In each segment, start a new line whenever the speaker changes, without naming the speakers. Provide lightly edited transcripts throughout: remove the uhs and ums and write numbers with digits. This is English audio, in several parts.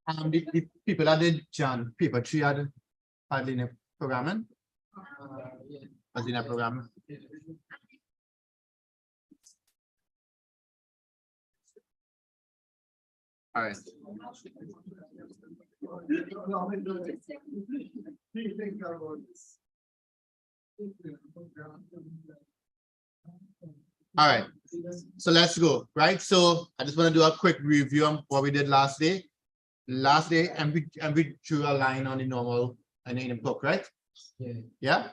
The people that did John paper 3 had linear programming. As linear programming. All right. All right, so let's go, right? So I just want to do a quick review on what we did last day. Last day, and we drew a line on the normal and in the book, right? Yeah.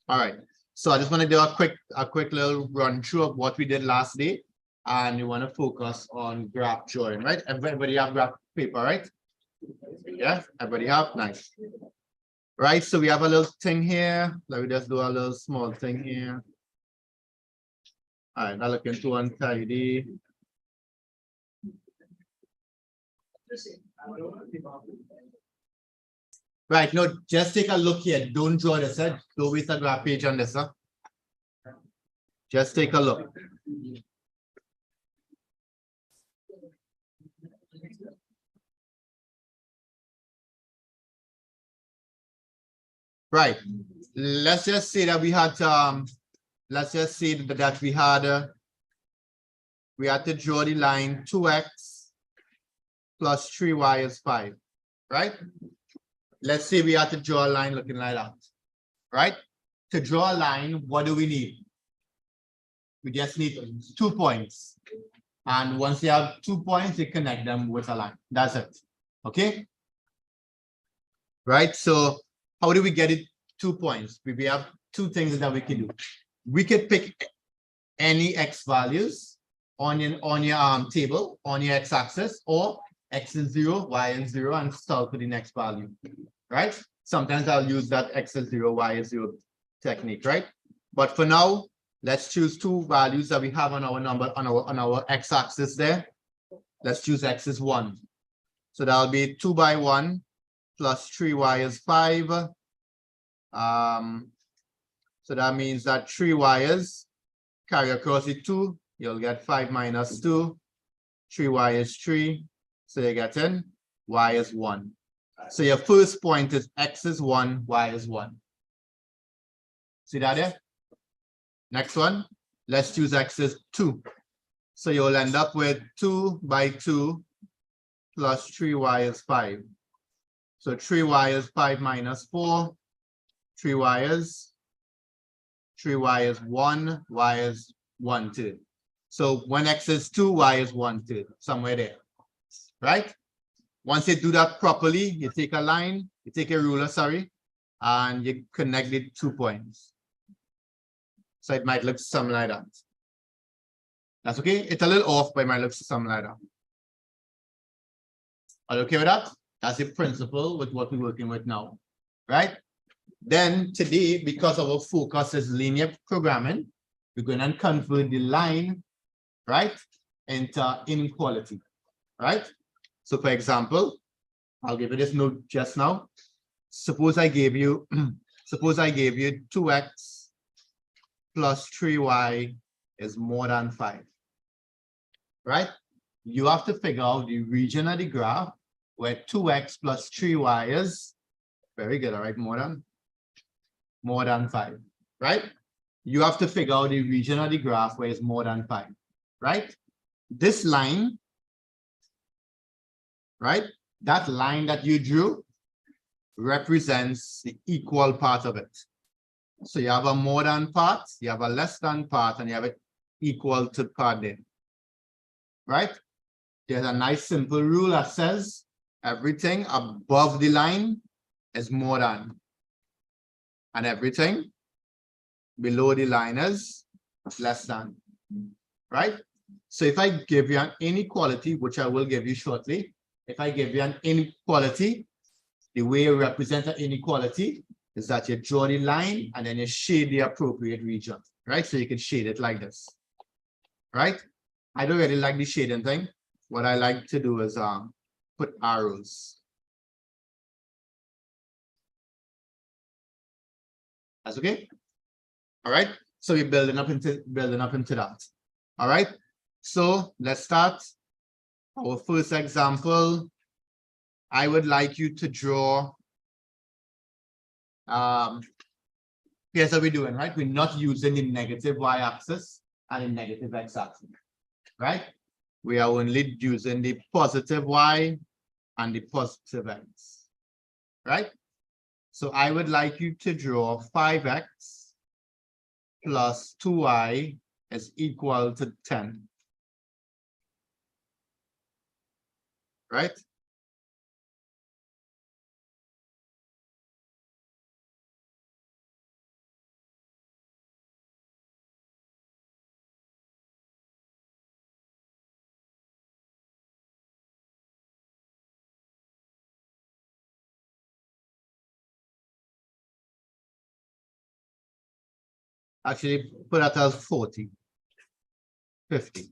All right. So I just want to do a quick little run through of what we did last day, and you want to focus on graph drawing, right? Everybody have graph paper, right? Yeah, everybody have, nice. Right, so we have a little thing here. Let me just do a little small thing here. All right, now looking too untidy. Right, no, just take a look here. Don't draw this, don't waste a graph page on this, huh? Just take a look. Right, let's just say that we had let's just say that we had to draw the line 2x plus 3y is 5, right? Let's say we had to draw a line looking like that, right? To draw a line, what do we need? We just need 2 points. And once you have 2 points, you connect them with a line. That's it. Okay? Right? So how do we get it 2 points? We have 2 things that we can do. We could pick any x values on your table, on your x-axis, or x is 0, y is 0, and solve for the next value, right? Sometimes I'll use that x is 0, y is 0 technique, right? But for now, let's choose 2 values that we have on our number on our x-axis there. Let's choose x is 1. So that'll be 2 by 1 plus 3y is 5. So that means that 3y's carry across the 2, you'll get 5 minus 2. 3y is 3. So you get in, y is 1. So your first point is x is 1, y is 1. See that there? Next one, let's choose x is 2. So you'll end up with 2 by 2 plus 3y is 5. So 3y is 5 minus 4. 3y is 1, y is 1/3. So when x is 2, y is 1/3, somewhere there, right? Once you do that properly, you take a line, you take a ruler, sorry, and you connect the 2 points. So it might look something like that. That's okay. It's a little off, but it might look something like that. Are you okay with that? That's the principle with what we're working with now, right? Then today, because our focus is linear programming, we're going to convert the line, right, into inequality, right? So for example, I'll give you this note just now. Suppose I gave you 2x plus 3y is more than 5, right? You have to figure out the region of the graph where 2x plus 3y is very good, all right, more than 5, right? You have to figure out the region of the graph where it's more than 5, right? This line, right? That line that you drew represents the equal part of it. So you have a more than part, you have a less than part, and you have an equal to part there, right? There's a nice simple rule that says everything above the line is more than, and everything below the line is less than, right? So if I give you an inequality, which I will give you shortly, if I give you an inequality, the way you represent an inequality is that you draw the line and then you shade the appropriate region, right? So you can shade it like this, right? I don't really like the shading thing. What I like to do is put arrows. That's okay. All right. So we're building up into that. All right. So let's start our first example. I would like you to draw. Here's what we're doing, right? We're not using the negative y-axis and the negative x-axis, right? We are only using the positive y and the positive x, right? So I would like you to draw 5x plus 2y is equal to 10, right? Actually, put that as 40, 50.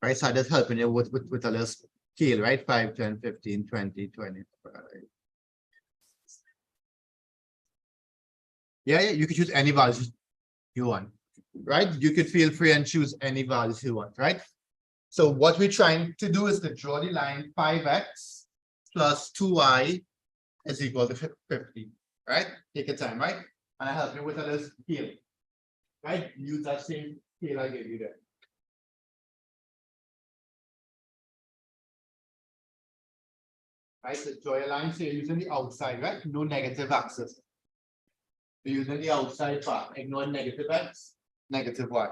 Right, so that's helping you with a little scale, right? 5, 10, 15, 20, 25. Yeah, you could choose any values you want, right? You could feel free and choose any values you want, right? So what we're trying to do is to draw the line 5x plus 2y is equal to 50, right? Take your time, right? And I help you with a little scale, right? Use that same scale I gave you there. Right, so draw a line, so you're using the outside, right? No negative axis. You're using the outside part, ignore negative x, negative y.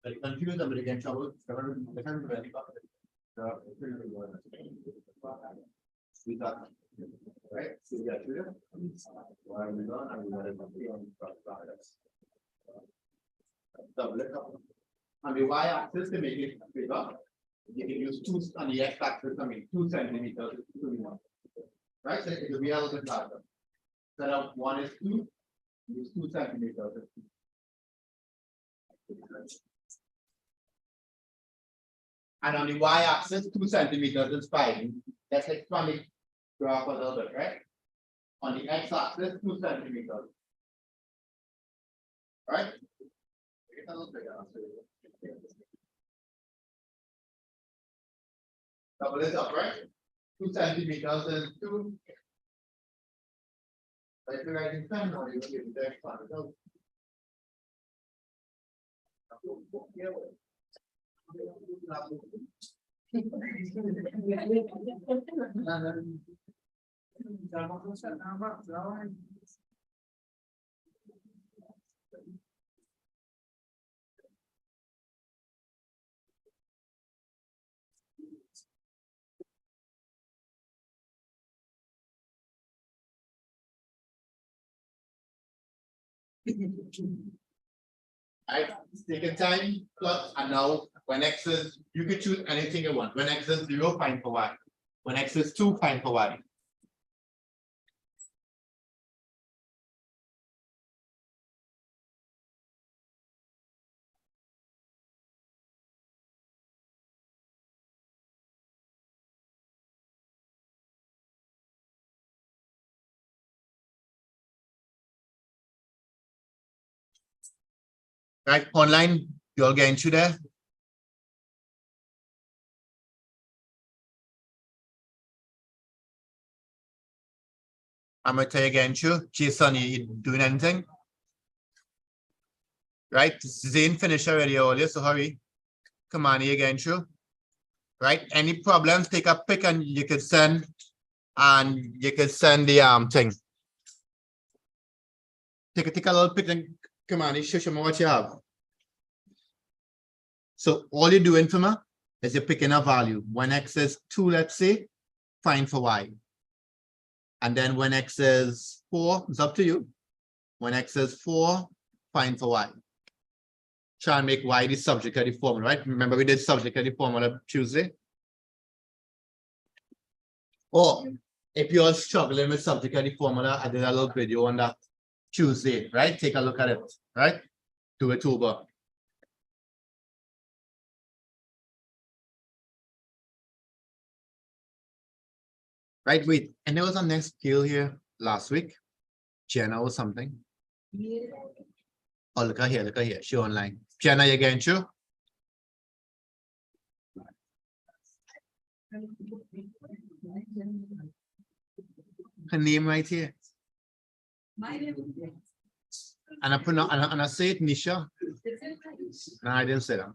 Very confused, I'm again trouble. Right? So we got here. Why are we done? I'm going to be on double it up. On the y-axis to make it bigger, you can use 2 on the x-axis, 2 centimeters. Right, so it will be a little bit larger. Instead of 1:2, use 2 centimeters. And on the y-axis, 2 centimeters is fine. Let's expand the graph a little bit, right? On the x-axis, 2 centimeters. Right? Make it a little bigger. Double it up, right? 2 centimeters is 2. If you're writing 10 more, you will get the expand it out. Right, take your time, plot, and now when x is, you can choose anything you want. When x is 0, find for y. When x is 2, find for y. Right, online, you'll get into there. I'm gonna tell you again, Jason, you doing anything? Right, Zane finished already earlier, so hurry. Come on here again, right? Any problems, take a pic and you can send, the thing. Take a little pic and come on, show me what you have. So all you're doing for me is you're picking a value. When x is 2, let's say, find for y. And then when x is 4, it's up to you. When x is 4, find for y. Try and make y the subject of the formula, right? Remember we did subject of the formula Tuesday? Or if you're struggling with subject of the formula, I did a little video on that Tuesday, right? Take a look at it, right? Do it over. Right, wait, and there was a next skill here last week. Jenna or something. Yeah. Oh, look at here, she online. Jenna, you getting through? Her name right here. My name. And I put and I say it, Nisha. No, I didn't say that.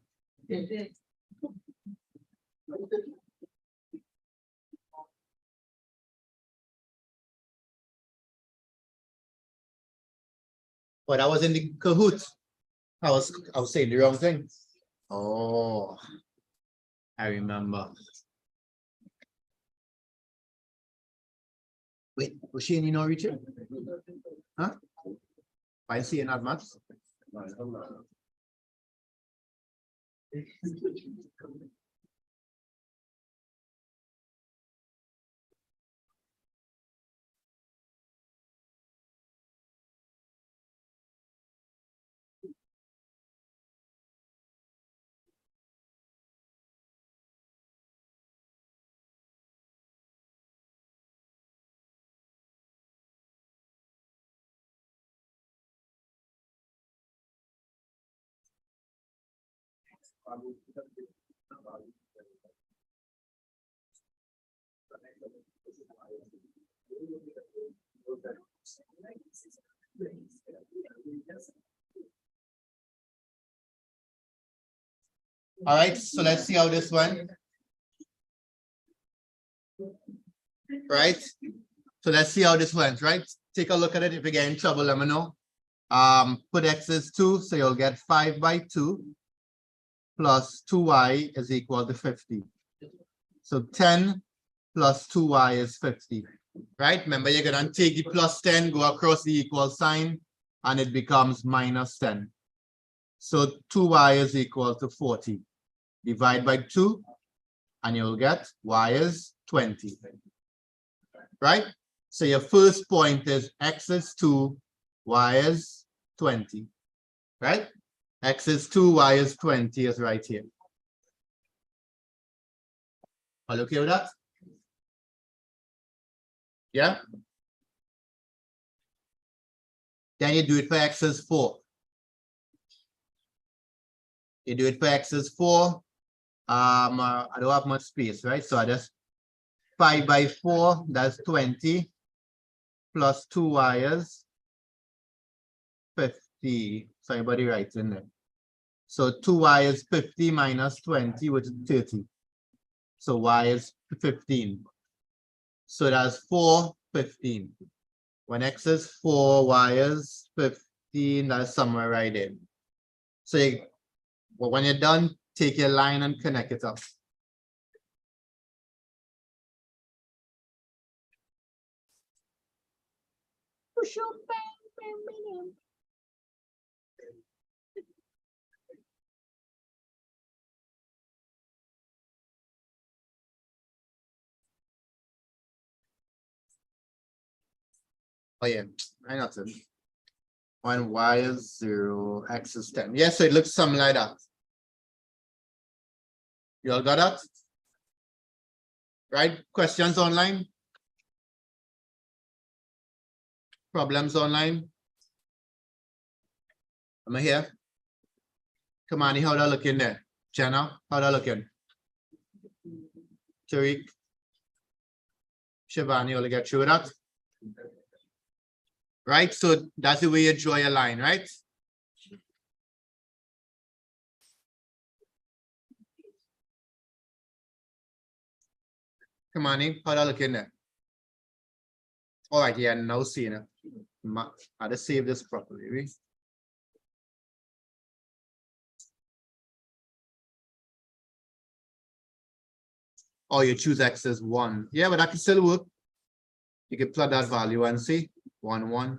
But I was in the Kahoot. I was saying the wrong thing. Oh, I remember. Wait, was she in Richard? Huh? I see not much. All right, so let's see how this went. Right, so let's see how this went, right? Take a look at it. If you get in trouble, let me know. Put x is 2, so you'll get 5 by 2 plus 2y is equal to 50. So 10 plus 2y is 50, right? Remember, you're gonna take the plus 10, go across the equal sign, and it becomes minus 10. So 2y is equal to 40. Divide by 2, and you'll get y is 20. Right? So your first point is x is 2, y is 20. Right? X is 2, y is 20 is right here. Are you okay with that? Yeah? Then you do it for x is 4. You do it for x is 4. I don't have much space, right? So I just 5 by 4, that's 20, plus 2y is 50. So everybody writes in there. So 2y is 50 minus 20, which is 30. So y is 15. So that's 4, 15. When x is 4, y is 15, that's somewhere right in. So when you're done, take your line and connect it up. Oh yeah, I know it. When y is 0, x is 10. Yes, so it looks something like that. You all got that? Right? Questions online? Problems online? Am I here? Kamani, how do I look in there? Jenna, how do I look in? Tariq? Shivani, you'll get through that? Right? So that's the way you draw your line, right? Kamani, how do I look in there? All right, yeah, now seeing it. I just save this properly. Right? Or you choose x as 1. Yeah, but that can still work. You can plug that value and see 1, 1.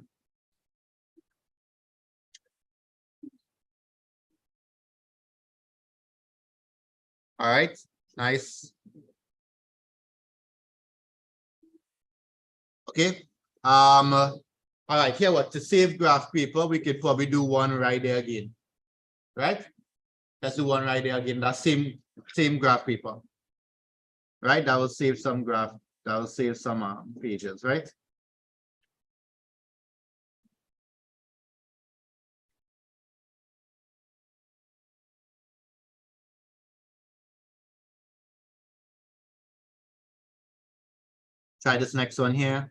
All right, nice. Okay. All right, here what to save graph paper, we could probably do one right there again. Right? Let's do one right there again. That same graph paper. Right? That will save some graph, that will save some pages, right? Try this next one here.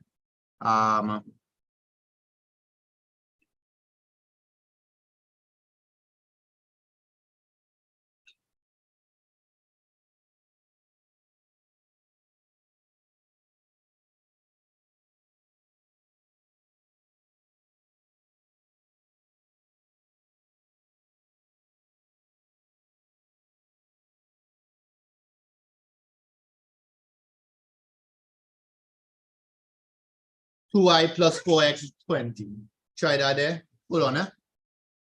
Two y plus 4x is 20. Try that there. Hold on,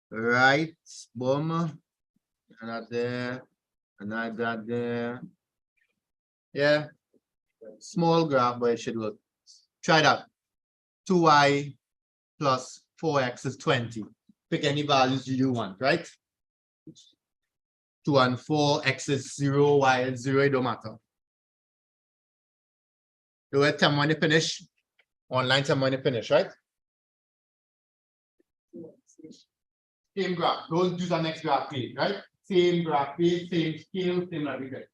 right, boom, and that there, and that there. Yeah, small graph, but it should work. Try that. 2y plus 4x is 20. Pick any values you want, right? 2 and 4, x is 0, y is 0, it don't matter. Do it, tell me when you finish. Online, tell me when you finish, right? Same graph. Don't use the next graph page, right? Same graph page, same scale, same everything.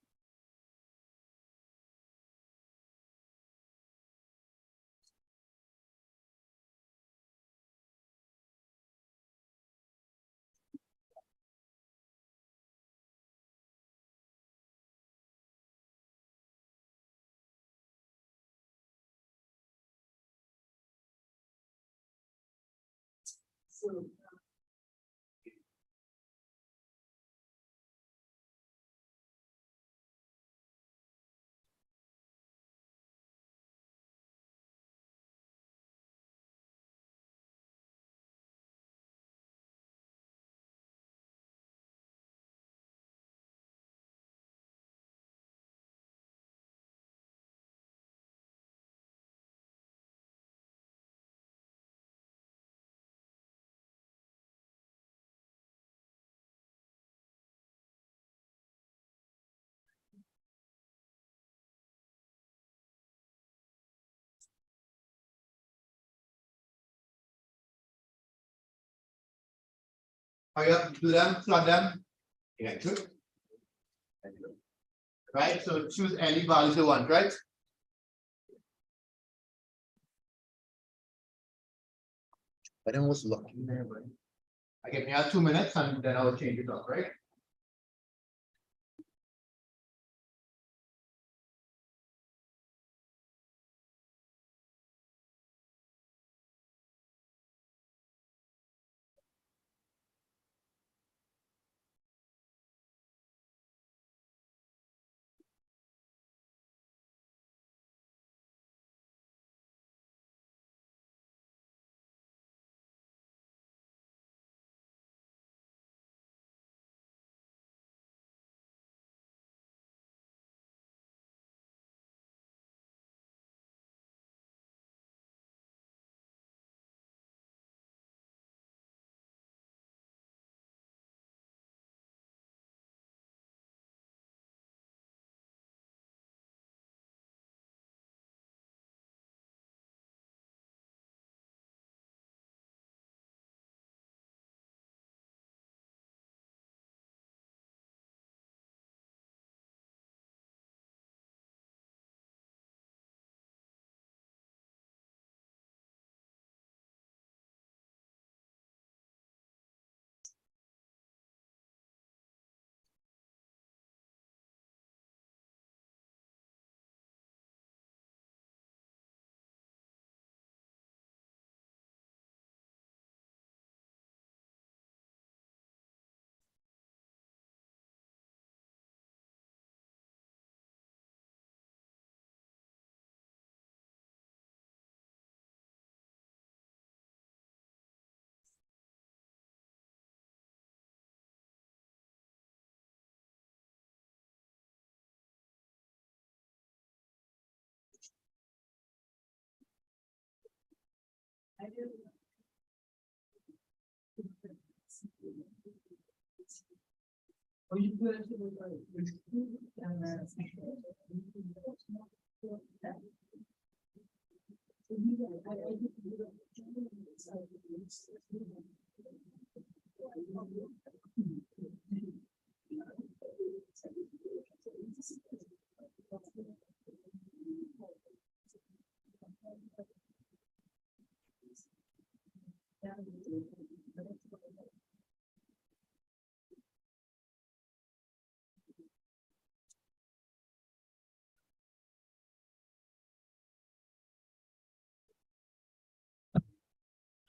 Hurry up, do them, plot them. Yeah, good. Right, so choose any values you want, right? But I was looking there, but I give me 2 minutes and then I'll change it up, right?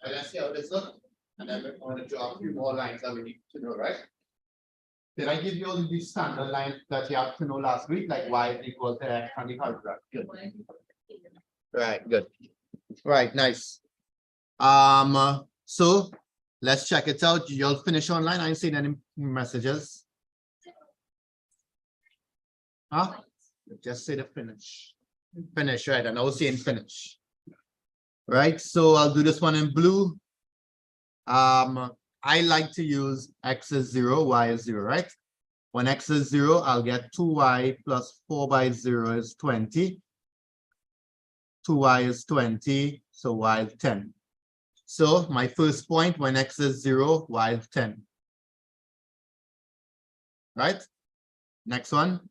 Let's see how this looks. And then we're going to draw a few more lines that we need to know, right? Did I give you all the standard lines that you have to know last week, like y is equal to x and the quadrat? Good. Right, good. Right, nice. So let's check it out. You'll finish online. I ain't seen any messages. Huh? Just say the finish. Finish, right? And I was saying finish. Right, so I'll do this one in blue. I like to use x is 0, y is 0, right? When x is 0, I'll get 2y plus 4 by 0 is 20. 2y is 20, so y is 10. So my first point, when x is 0, y is 10. Right? Next one,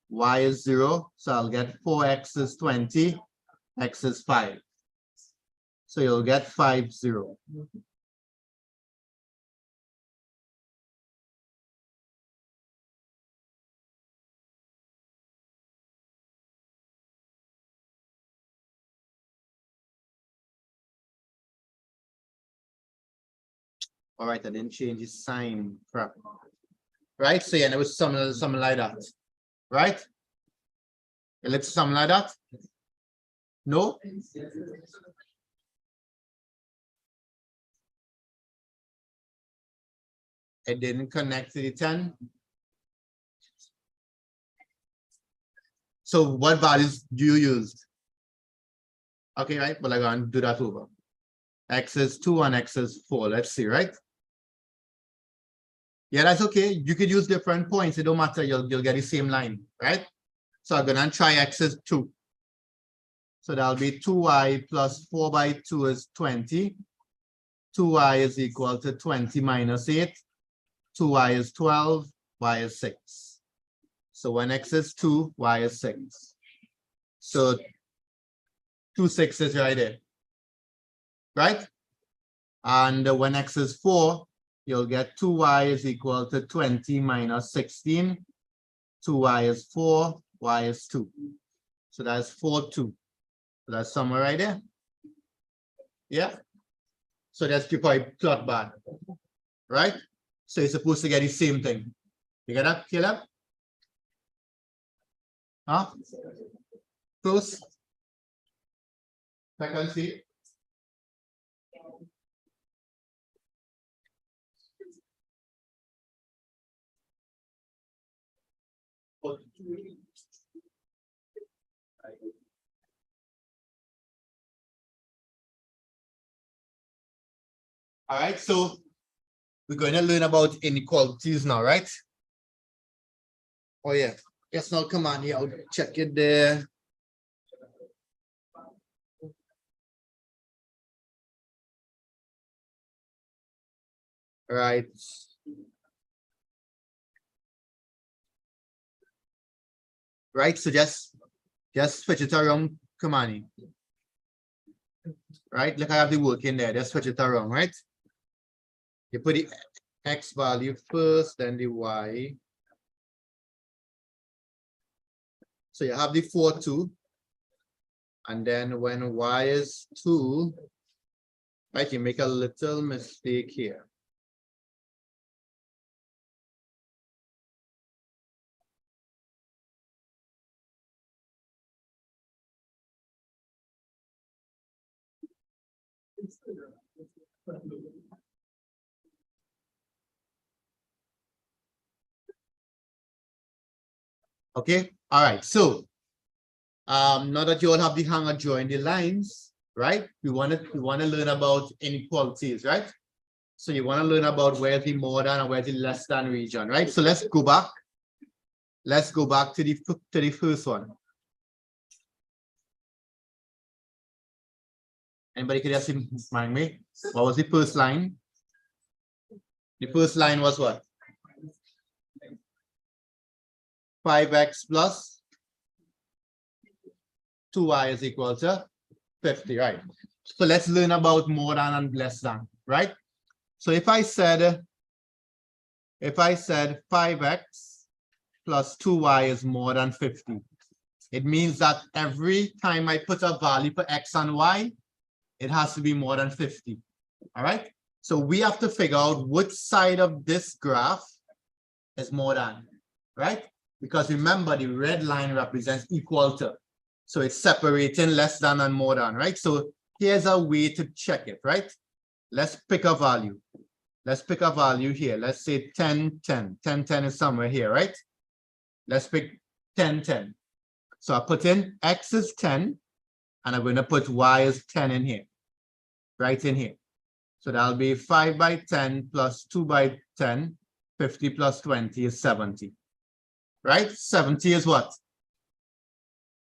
y is 0, so I'll get 4x is 20, x is 5. So you'll get 5, 0. All right, I didn't change the sign. Crap. Right? So yeah, it was something like that. Right? It looks something like that. No? It didn't connect to the 10. So what values do you use? Okay, right? But I'm going to do that over. X is 2 and x is 4. Let's see, right? Yeah, that's okay. You could use different points. It don't matter. You'll get the same line, right? So I'm going to try x is 2. So that'll be 2y plus 4 by 2 is 20. 2y is equal to 20 minus 8. 2y is 12, y is 6. So when x is 2, y is 6. So 2 6s right there. Right? And when x is 4, you'll get 2y is equal to 20 minus 16. 2y is 4, y is 2. So that's 4, 2. So that's somewhere right there. Yeah. So that's your plot bar. Right? So you're supposed to get the same thing. You get that, Caleb? Huh? Close? I can see. All right, so we're going to learn about inequalities now, right? Oh yeah. Yes, now come on here. I'll check it there. Right. Right, so just switch it around, come on in. Right, look, I have the work in there, just switch it around, right? You put the x value first, then the y. So you have the 4, 2. And then when y is 2, right, you make a little mistake here. Okay, all right, so now that you all have the hang of drawing the lines, right? We want to learn about inequalities, right? So you want to learn about where the more than and where the less than region, right? So let's go back. Let's go back to the first one. Anybody can just remind me? What was the first line? The first line was what? 5x plus 2y is equal to 50, right? So let's learn about more than and less than, right? So if I said 5x plus 2y is more than 50, it means that every time I put a value for x and y, it has to be more than 50. All right. So we have to figure out which side of this graph is more than, right? Because remember, the red line represents equal to. So it's separating less than and more than, right? So here's a way to check it, right? Let's pick a value. Let's pick a value here. Let's say 10, 10. 10, 10 is somewhere here, right? Let's pick 10, 10. So I put in x is 10, and I'm going to put y is 10 in here, right in here. So that'll be 5 by 10 plus 2 by 10, 50 plus 20 is 70, right? 70 is what?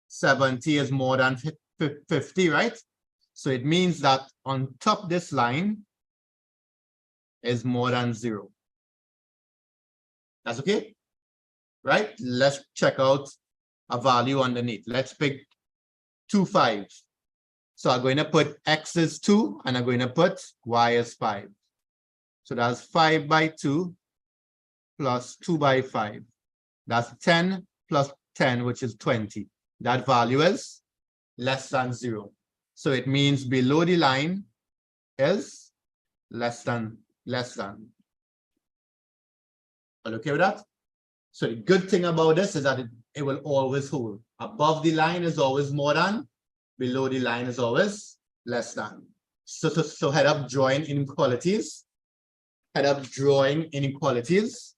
70 is more than 50, right? So it means that on top this line is more than 0. That's okay, right? Let's check out a value underneath. Let's pick 2 5s. So I'm going to put x is 2 and I'm going to put y is 5. So that's 5 by 2 plus 2 by 5. That's 10 plus 10, which is 20. That value is less than 0. So it means below the line is less than. Are you okay with that? So the good thing about this is that it will always hold. Above the line is always more than, below the line is always less than. So head up drawing inequalities. Head up drawing inequalities.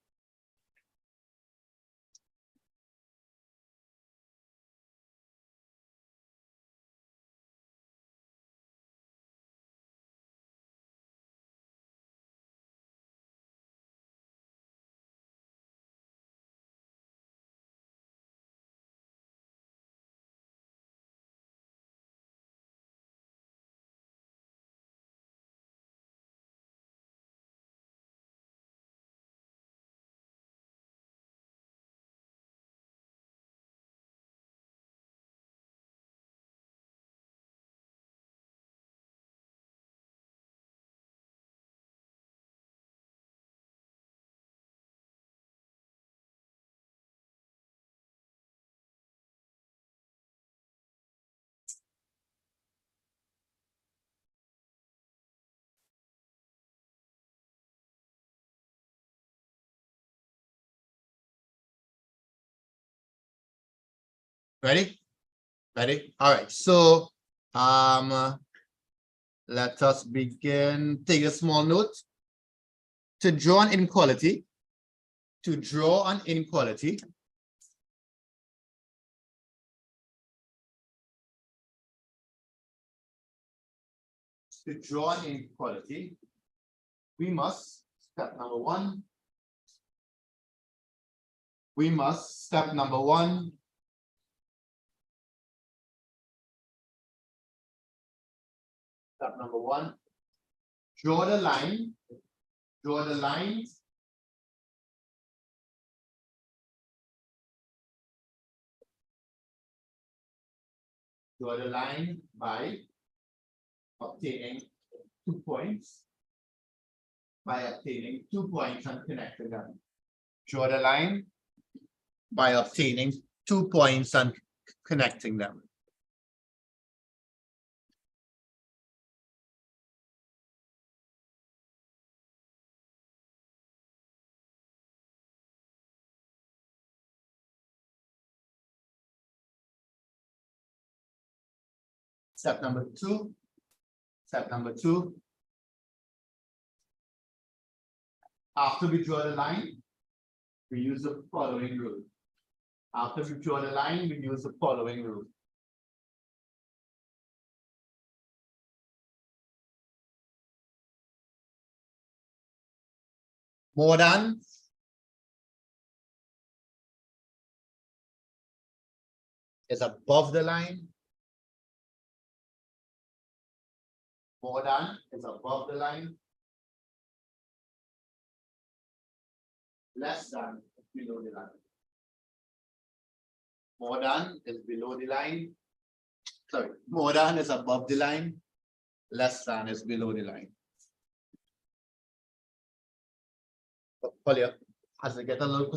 Ready? Ready? All right. So let us begin. Take a small note. To draw an inequality, to draw an inequality, we must, step number one, step number one, draw the line, draw the lines by obtaining 2 points, and connecting them. Draw the line by obtaining 2 points and connecting them. Step number two. After we draw the line, we use the following rule. More than is above the line. More than is above the line. Less than is below the line. More than is below the line. Sorry, more than is above the line. Less than is below the line. As I get a little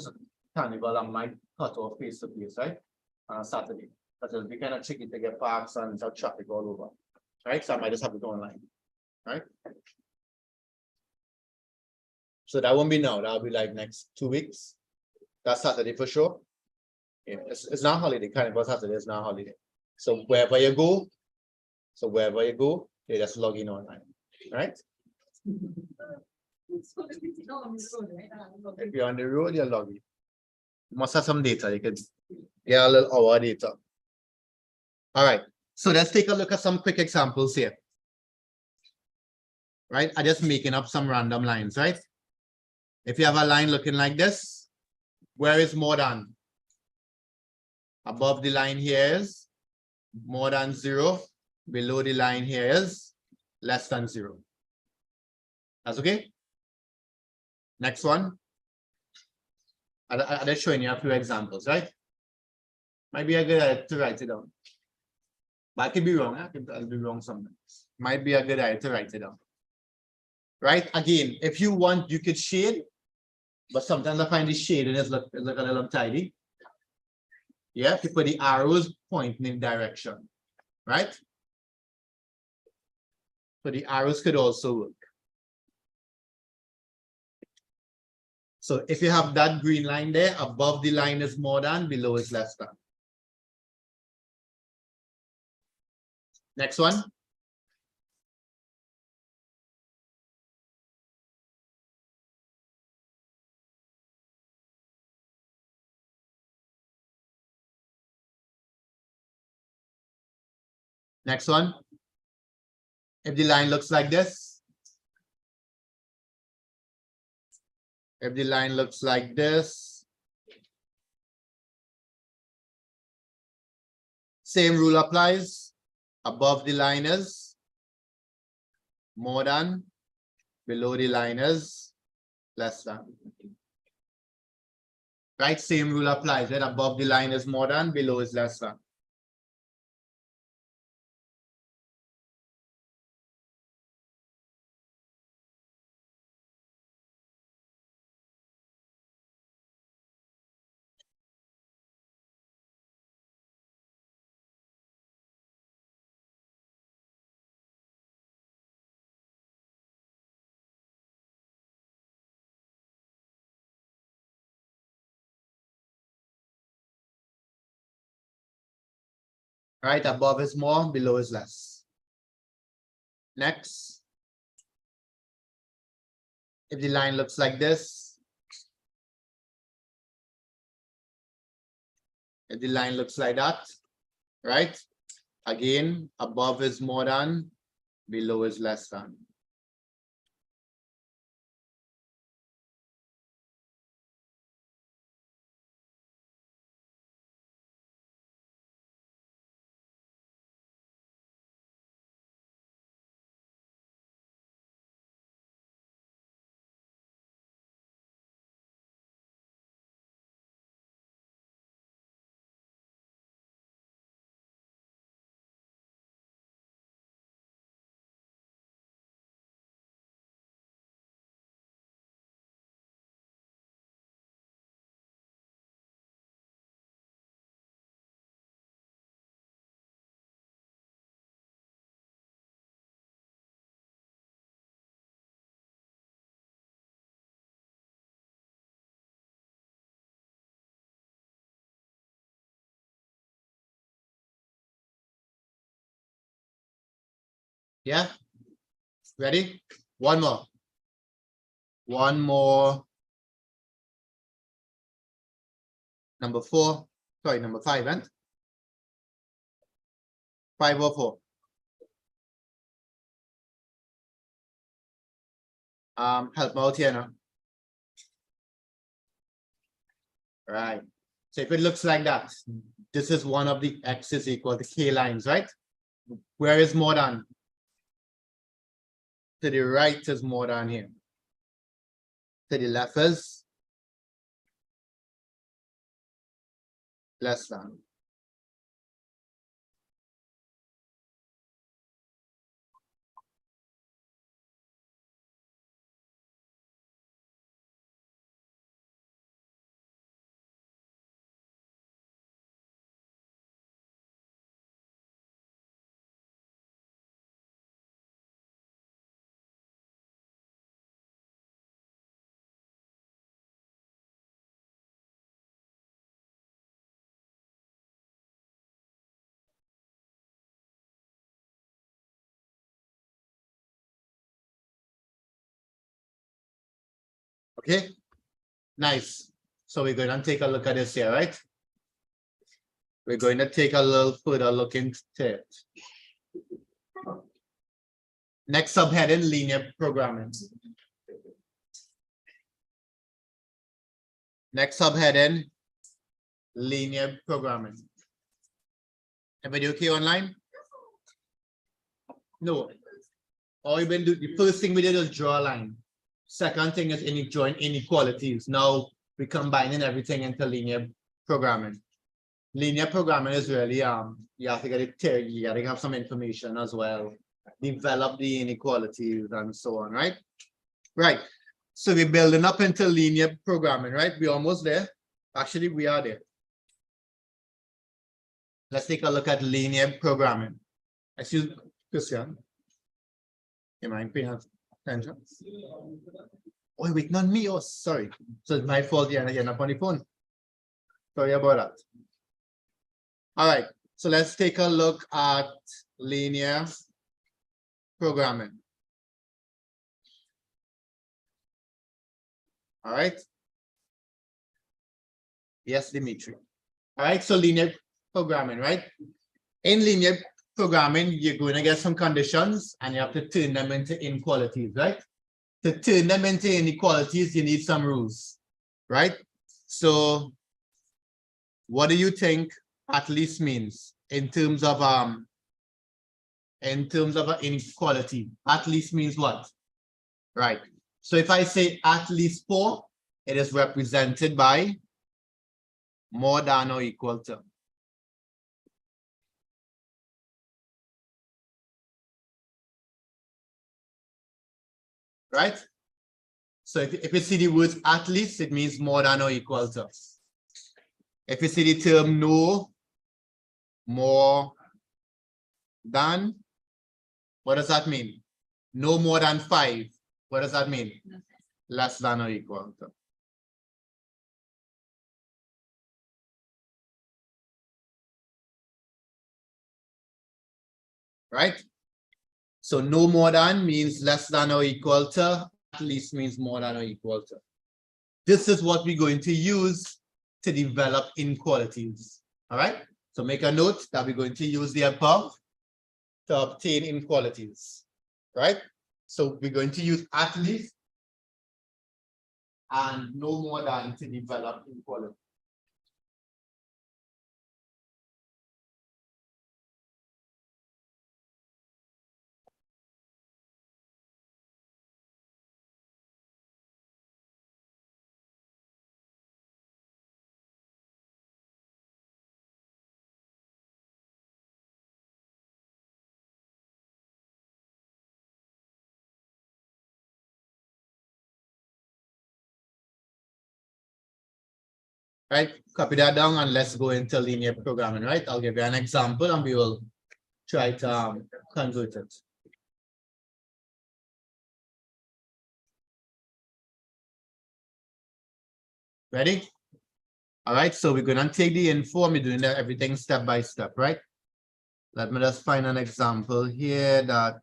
carnival, I might cut off face to face, right? On Saturday. But it'll be kind of tricky to get parks and traffic all over. Right? So I might just have to go online. Right? So that won't be now. That'll be like next 2 weeks. That's Saturday for sure. Yeah, it's not holiday. Carnival Saturday is not holiday. So wherever you go, you just log in online. Right? If you're on the road, you're logging. You must have some data. You could get a little hour data. All right. So let's take a look at some quick examples here. Right? I'm just making up some random lines, right? If you have a line looking like this, where is more than? Above the line here is more than 0. Below the line here is less than 0. That's okay? Next one. I'm just showing you a few examples, right? Might be a good idea to write it down. But I could be wrong. I'll be wrong sometimes. Might be a good idea to write it down. Right? Again, if you want, you could shade. But sometimes I find the shading is look a little untidy. Yeah, if you put the arrows pointing in direction. Right? So the arrows could also work. So if you have that green line there, above the line is more than, below is less than. Next one. Next one. If the line looks like this. If the line looks like this. Same rule applies. Above the line is more than, below the line is less than. Right? Same rule applies, right? Above the line is more than, below is less than. Right, above is more, below is less. Next. If the line looks like this, if the line looks like that, right? Again, above is more than, below is less than. Yeah, ready? One more. One more. Number 4. Sorry, number 5, and 5 or 4. Help me out here now. Right. So if it looks like that, this is one of the x's equal to k lines, right? Where is more than? To the right is more than here. To the left is less than. Okay, nice. So we're going to take a look at this here, right? We're going to take a little further look into it. Next subheading, linear programming. Next subheading, linear programming. Everybody okay online? No. All we've been doing, the first thing we did was draw a line. Second thing is drawing inequalities. Now we're combining everything into linear programming. Linear programming is really you have to get it, you got to have some information as well, develop the inequalities and so on, right? Right. So we're building up into linear programming, right? We're almost there. Actually, we are there. Let's take a look at linear programming. Excuse me, Christian. You mind paying attention? Oh, you're waiting on me. Oh, sorry. So it's my fault. You're not on the phone. Sorry about that. All right. So let's take a look at linear programming. All right. Yes, Dimitri. All right. So linear programming, right? In linear programming, you're going to get some conditions and you have to turn them into inequalities, right? To turn them into inequalities, you need some rules, right? So what do you think at least means in terms of an inequality? At least means what? Right. So if I say at least 4, it is represented by more than or equal to. Right? So if you see the words at least, it means more than or equal to. If you see the term no, more than, what does that mean? No more than 5. What does that mean? Less than or equal to. right? So no more than means less than or equal to, at least means more than or equal to. This is what we're going to use to develop inequalities. All right. So make a note that we're going to use the above to obtain inequalities. Right. So we're going to use at least and no more than to develop inequality. Right, copy that down and let's go into linear programming, right? I'll give you an example and we will try to convert it. Ready? All right, so we're gonna take the info and we're doing everything step by step, right? Let me just find an example here that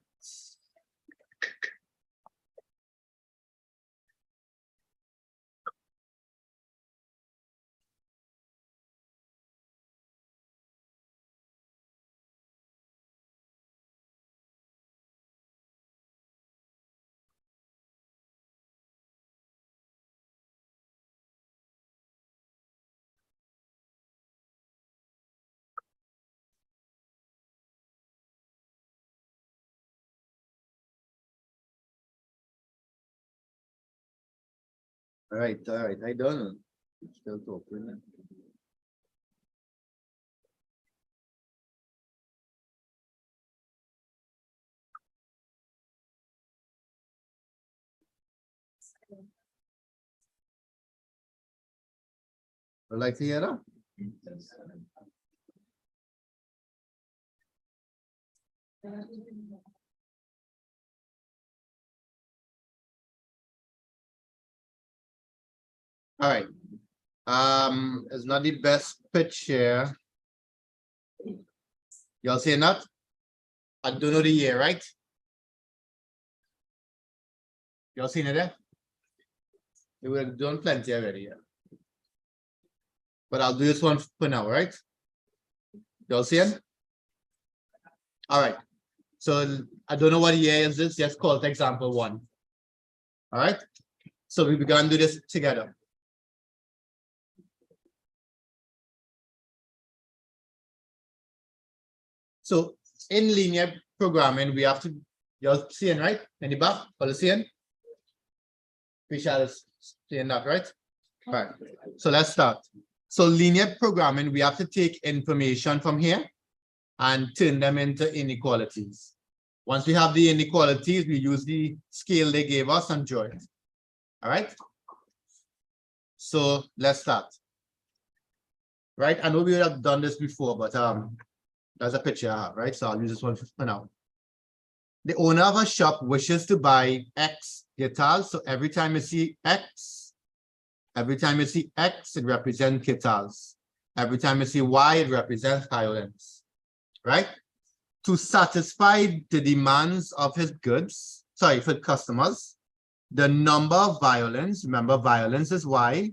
all right, I don't know. Still talking. Would like to hear that? All right. It's not the best pitch here. Y'all see that? I don't know the year, right? Y'all seen it there? We were doing plenty already, yeah. But I'll do this one for now, right? Y'all see it? All right. So I don't know what year is this, just call it example 1. All right. So we're gonna do this together. So in linear programming, we have to, you're seeing, right? In the back, are you seeing? We shall seeing that, right? All right. So let's start. So linear programming, we have to take information from here and turn them into inequalities. Once we have the inequalities, we use the scale they gave us and draw it. All right. So let's start. Right. I know we would have done this before, but there's a picture I have, right? So I'll use this one for now. The owner of a shop wishes to buy X guitars. So every time you see X, it represents guitars. Every time you see Y, it represents violins, right? To satisfy the demands of his goods, sorry, for customers, the number of violins, remember violins is Y,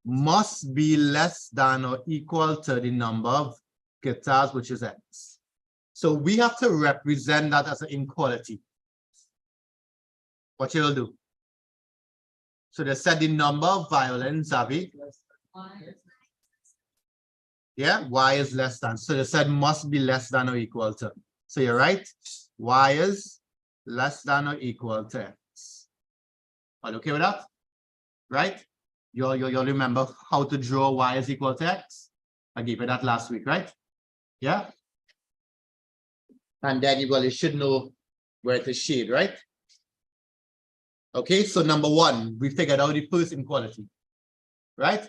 must be less than or equal to the number of guitars, which is X. So we have to represent that as an inequality. What you'll do? So they said the number of violins, Avi. Yeah, Y is less than. So they said must be less than or equal to. So you're right. Y is less than or equal to X. Are you okay with that? Right? You'll remember how to draw Y is equal to X. I gave you that last week, right? Yeah. And then you should know where to shade, right? Okay, so number 1, we figured out the first inequality, right?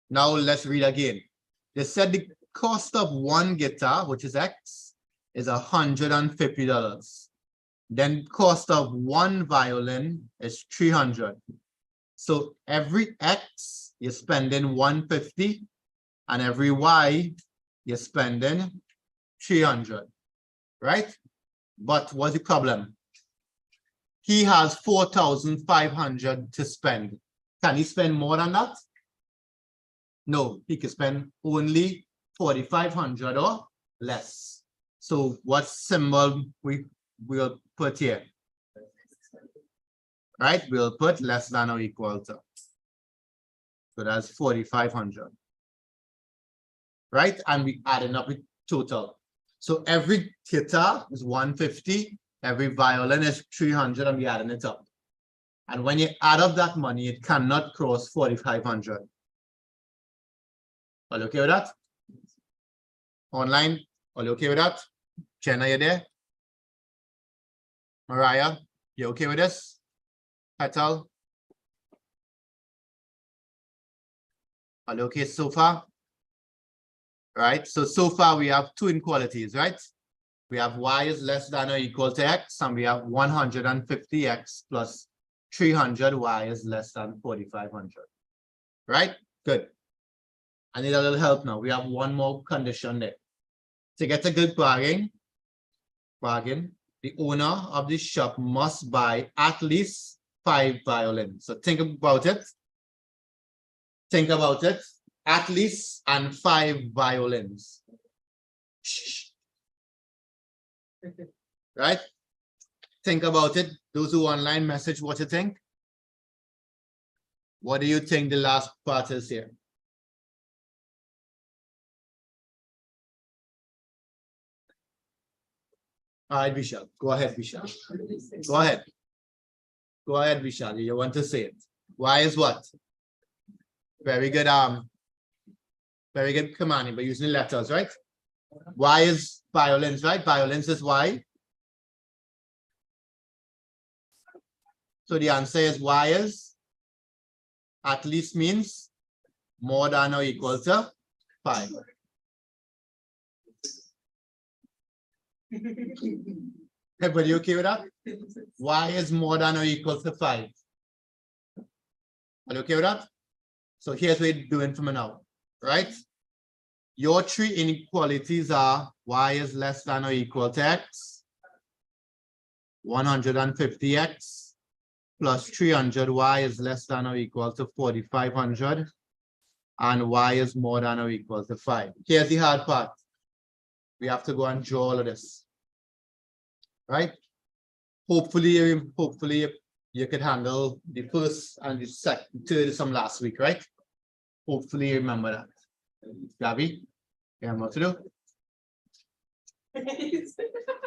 Now let's read again. They said the cost of one guitar, which is X, is $150. Then cost of one violin is $300. So every X you're spending $150, and every Y you're spending $300. right? But what's the problem? He has 4,500 to spend. Can he spend more than that? No, he can spend only 4,500 or less. So what symbol we'll put here? Right, we'll put less than or equal to. So that's 4,500. Right, and we adding up with total. So every guitar is 150, every violin is 300, and we adding it up. And when you add up that money, it cannot cross 4,500. Are you okay with that? Online, are you okay with that? Jenna, you there? Mariah, you okay with this? Petal? Are you okay so far? Right, so far we have two inequalities, right? We have y is less than or equal to x, and we have 150x plus 300, y is less than 4,500. Right, good. I need a little help now. We have one more condition there. To get a good bargain, the owner of the shop must buy at least 5 violins. So think about it. Think about it. At least and 5 violins. Right? Think about it. Those who online message, what you think? What do you think the last part is here? All right, Vishal. Go ahead, Vishal. Go ahead. Go ahead, Vishal. You want to say it. Why is what? Very good. Very good commanding, but using letters, right? Y is violins, right? Violins is Y. So the answer is Y is at least means more than or equal to 5. Everybody okay with that? Y is more than or equal to 5. Are you okay with that? So here's what you're doing from now, right? Your 3 inequalities are y is less than or equal to x, 150x plus 300, y is less than or equal to 4,500, and y is more than or equal to 5. Here's the hard part. We have to go and draw all of this, right? Hopefully you could handle the first and the second, third from last week, right? Hopefully you remember that. Gabby, you have what to do?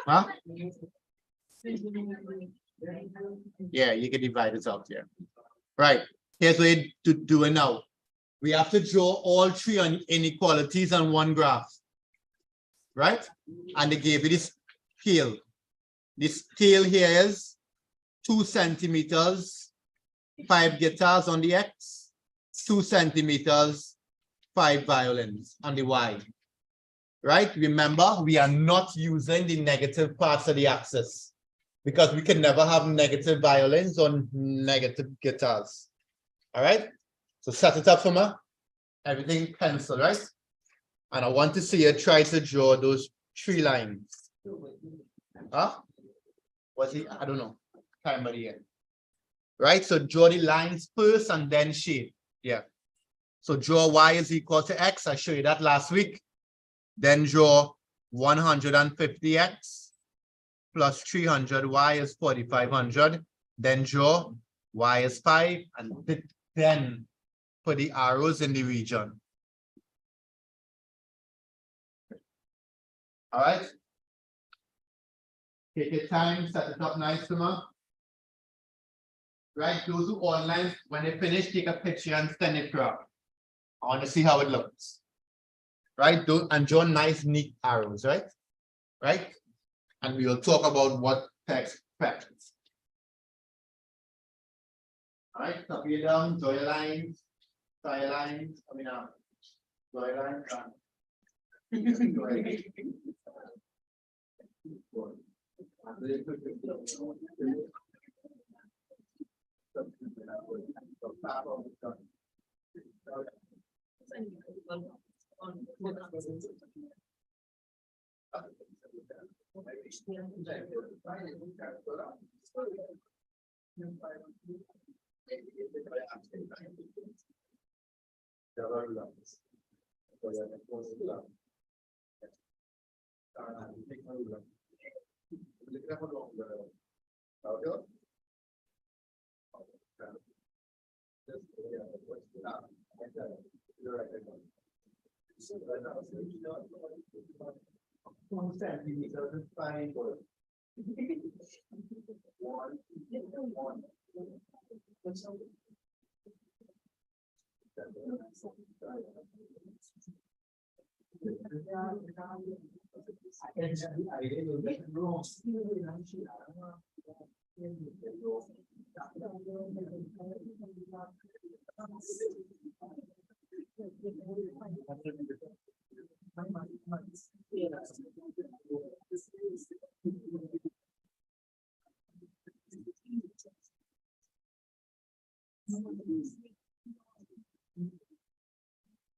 Huh? Yeah, you can divide it up here. Right. Here's what you're doing now. We have to draw all 3 inequalities on one graph. Right? And they gave you this scale. The scale here is 2 centimeters, 5 guitars on the X, 2 centimeters, 5 violins on the Y. Right? Remember, we are not using the negative parts of the axis because we can never have negative violins on negative guitars. All right? So set it up for me. Everything pencil, right? And I want to see you try to draw those 3 lines. Huh? Was it? I don't know. Can't remember the end. Right? So draw the lines first and then shape. Yeah. So draw y is equal to x. I showed you that last week. Then draw 150x plus 300, y is 4,500. Then draw y is 5, and then put the arrows in the region. All right. Take your time, set it up nice for me. Right, those who online, when they finish, take a picture and send it through. I want to see how it looks. Right, and draw nice, neat arrows, right? Right, and we will talk about what text expect. All right, copy it down, draw your lines, tie your lines. I mean, draw your lines.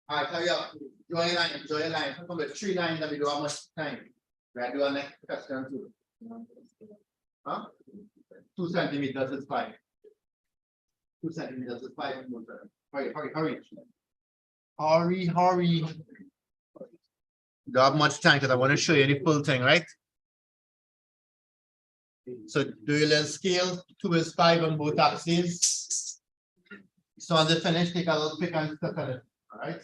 All right, hurry up. Draw your line. From the 3 lines that we do how much time? We are doing next question too. Huh? 2 centimeters is 5. 2 centimeters is 5 meters. Hurry. Hurry. Don't have much time because I want to show you the full thing, right? So do your little scale. 2 is 5 on both axes. So on the finish, take a little pick and stuff on it. All right.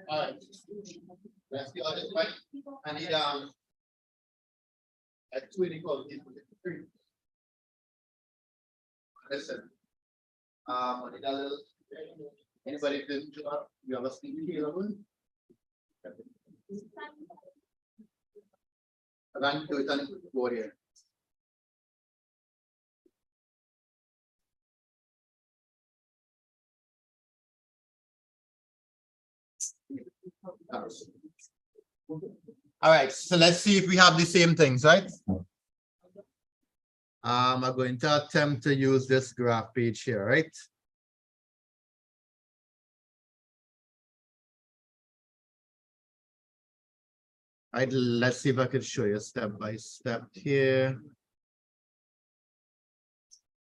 All right. Let's see all this, right? I need a 2 equals 3. Listen. I need a little. Anybody been to you have a speaking here? I'm going to do it on the board here. All right, so let's see if we have the same things, right? I'm going to attempt to use this graph page here, right? All right, let's see if I can show you step by step here.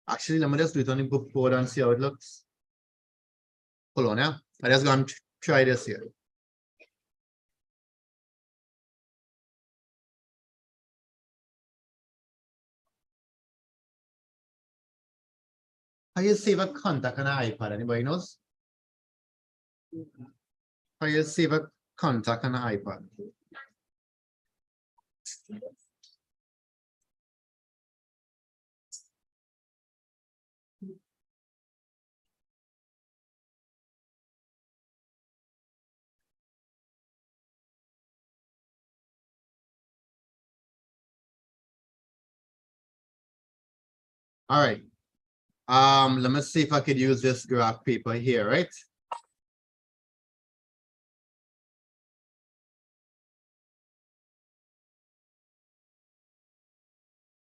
Actually, let me just do it on the book board and see how it looks. Hold on, yeah. I'm just going to try this here. How you save a contact on an iPad? Anybody knows? How you save a contact on an iPad? All right. Let me see if I could use this graph paper here, right?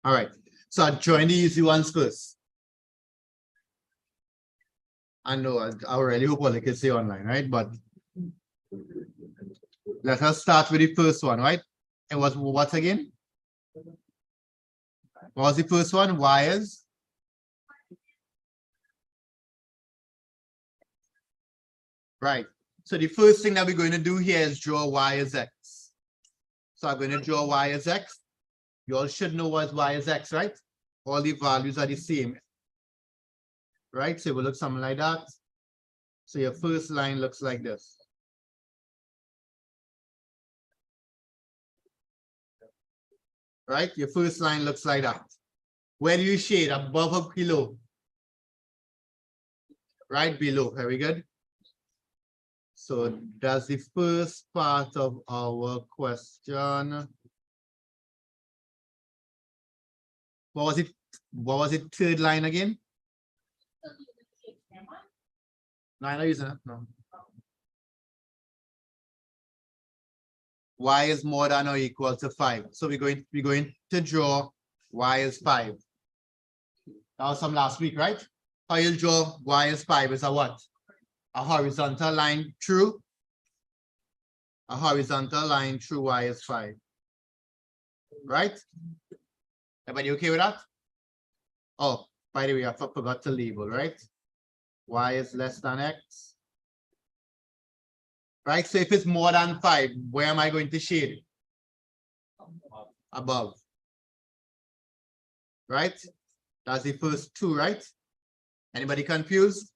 All right. So I'll join the easy ones first. I know I really hope all I can see online, right? But let us start with the first one, right? It was what again? What was the first one? Wires. Right. So the first thing that we're going to do here is draw y as x. So I'm going to draw y as x. You all should know what y is x, right? All the values are the same. Right? So it will look something like that. So your first line looks like this. Right? Your first line looks like that. Where do you shade? Above or below? Right below. Very good. So that's the first part of our question. What was it? What was it? Third line again? No, I'm not using it. No. Y is more than or equal to 5. So we're going to draw y is 5. That was from last week, right? How you draw y is 5 is a what? A horizontal line through. A horizontal line through y is 5. Right? Everybody okay with that? Oh, by the way, I forgot to label, right? Y is less than x. Right? So if it's more than 5, where am I going to shade? Above. Right? That's the first two, right? Anybody confused?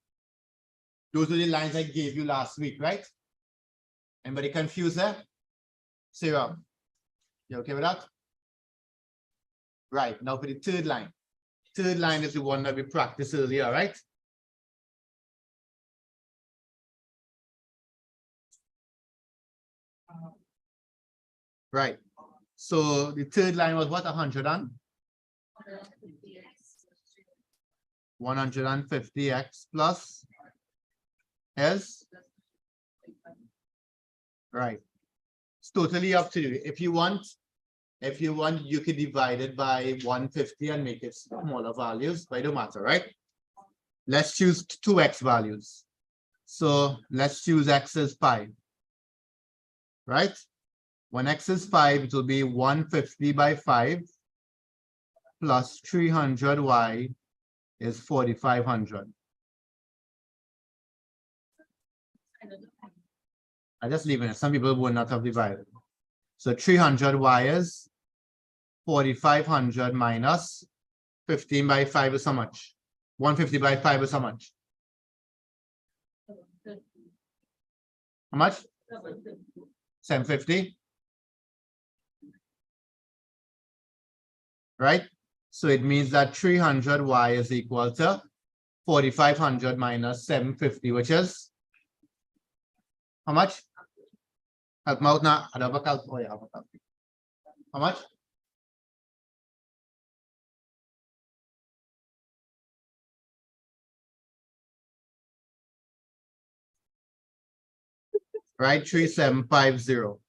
Those are the lines I gave you last week, right? Anybody confused there? Sarah, you okay with that? Right, now for the third line. Third line is the one that we practiced earlier, right? Right. So the third line was what? 150x plus is right. It's totally up to you. If you want, you could divide it by 150 and make it smaller values, but it don't matter, right? Let's choose 2x values. So let's choose x is 5. Right? When x is 5, it will be 150 by 5 plus 300y is 4,500. I just leave it. Some people would not have divided. So 300y is 4,500 minus 15 by 5 is how much? 150 by 5 is how much? How much? 750. Right? So it means that 300y is equal to 4,500 minus 750, which is how much? Help me out now. Oh, yeah. How much? Right? 3750.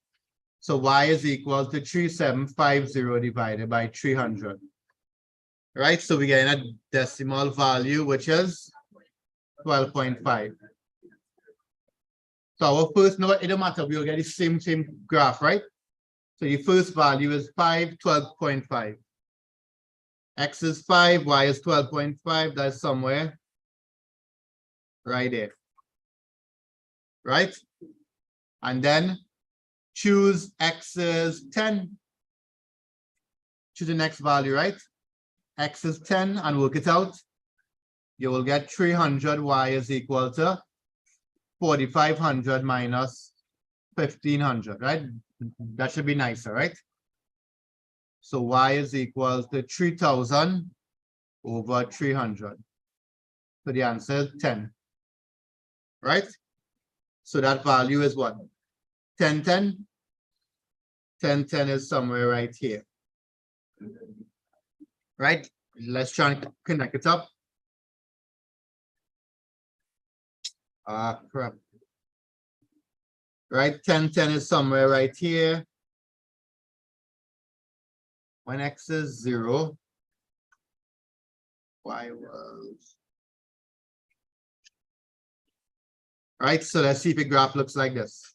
So y is equal to 3750 divided by 300. Right? So we get a decimal value, which is 12.5. So our first, no, it don't matter. We'll get the same graph, right? So the first value is 5, 12.5. X is 5, y is 12.5. That's somewhere right there. Right? And then choose x is 10. Choose the next value, right? X is 10 and work it out. You will get 300y is equal to 4,500 minus 1,500, right? That should be nicer, right? So y is equal to 3,000 over 300. So the answer is 10, right? So that value is what? 10, 10? 10, 10 is somewhere right here. Right? Let's try and connect it up. Ah, crap. Right? 10, 10 is somewhere right here. When x is 0, y was. Right? So let's see if the graph looks like this.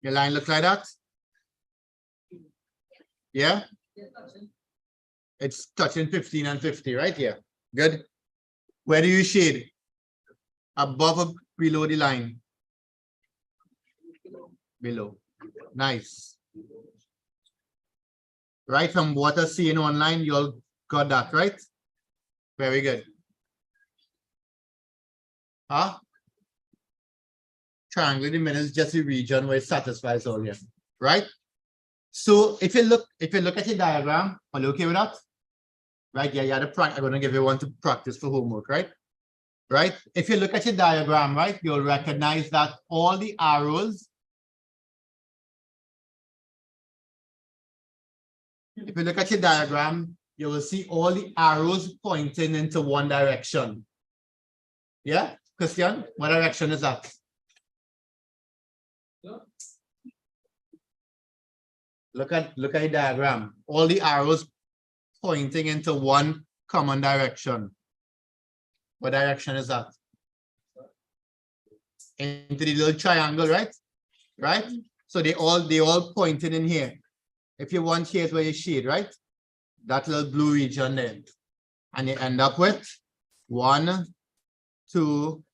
Your line looks like that? Yeah? It's touching 15 and 50, right here. Good. Where do you shade? Above or below the line? Below. Nice. Right, from what I see in online, you all got that, right? Very good. Huh? Triangle in the middle is just the region where it satisfies all here, right? So if you look at your diagram, are you okay with that? Right? Yeah, I'm going to give you one to practice for homework, right? Right? If you look at your diagram, right, you'll recognize that all the arrows If you look at your diagram, you will see all the arrows pointing into one direction. Yeah, Christian, what direction is that? Look at the diagram. All the arrows pointing into one common direction. What direction is that? Into the little triangle, right? Right? So they all pointed in here. If you want, here's where you shade, right? That little blue region there. And you end up with 1, 2,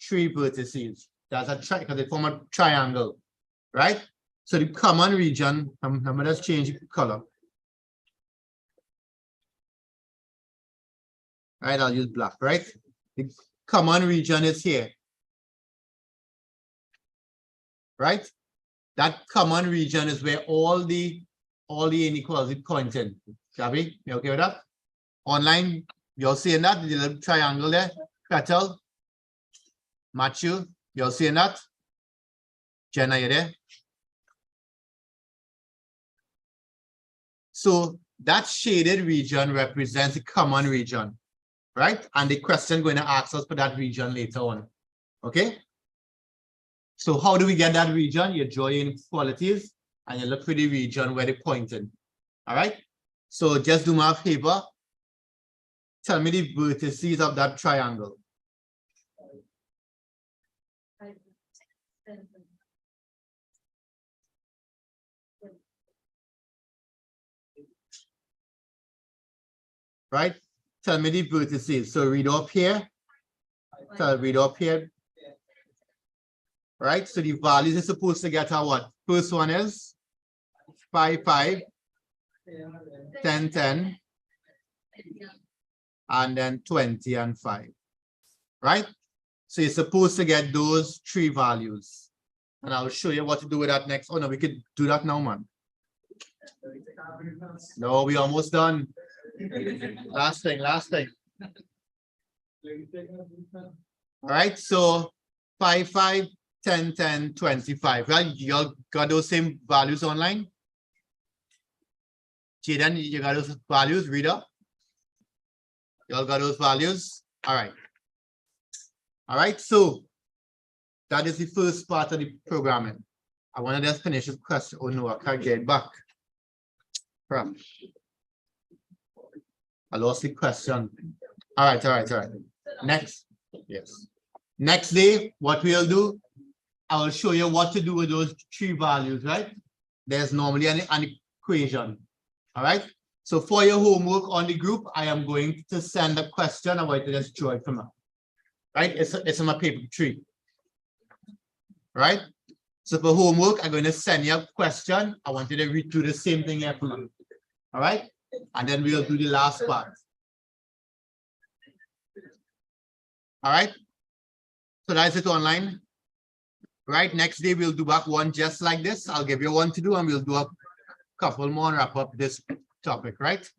3 vertices. That's a triangle, because they form a triangle, right? So the common region, I'm gonna just change the color. Right, I'll use black, right? The common region is here. Right? That common region is where all the inequality pointed. Gabby, you okay with that? Online, you're seeing that, the little triangle there. Petal, Matthew, you're seeing that? Jenna, you there? So that shaded region represents the common region, right? And the question going to ask us for that region later on. Okay? So how do we get that region? You draw your inequalities and you look for the region where they pointed. All right. So just do me a favor. Tell me the vertices of that triangle. Right? Tell me the vertices. So read up here. So read up here. Right? So the values are supposed to get our what? First one is 5, 5, 10, 10, and then 20 and 5. Right? So you're supposed to get those 3 values. And I'll show you what to do with that next. Oh no, we could do that now, man. No, we almost done. Last thing. All right, so 5, 5, 10, 10, 25. Right? You all got those same values online? Jaden, you got those values? Read up. You all got those values? All right. All right, so that is the first part of the programming. I want to just finish this question. Oh no, I can't get it back. Crap. I lost the question. All right. Next. Yes. Next day, what we'll do, I will show you what to do with those 3 values, right? There's normally an equation. All right. So for your homework on the group, I am going to send a question. I want you to just draw it from up. Right? It's on my paper 3. Right? So for homework, I'm going to send you a question. I want you to read through the same thing here for me. All right? And then we'll do the last part. All right? So that's it online. Right? Next day, we'll do back one just like this. I'll give you one to do, and we'll do a couple more and wrap up this topic, right?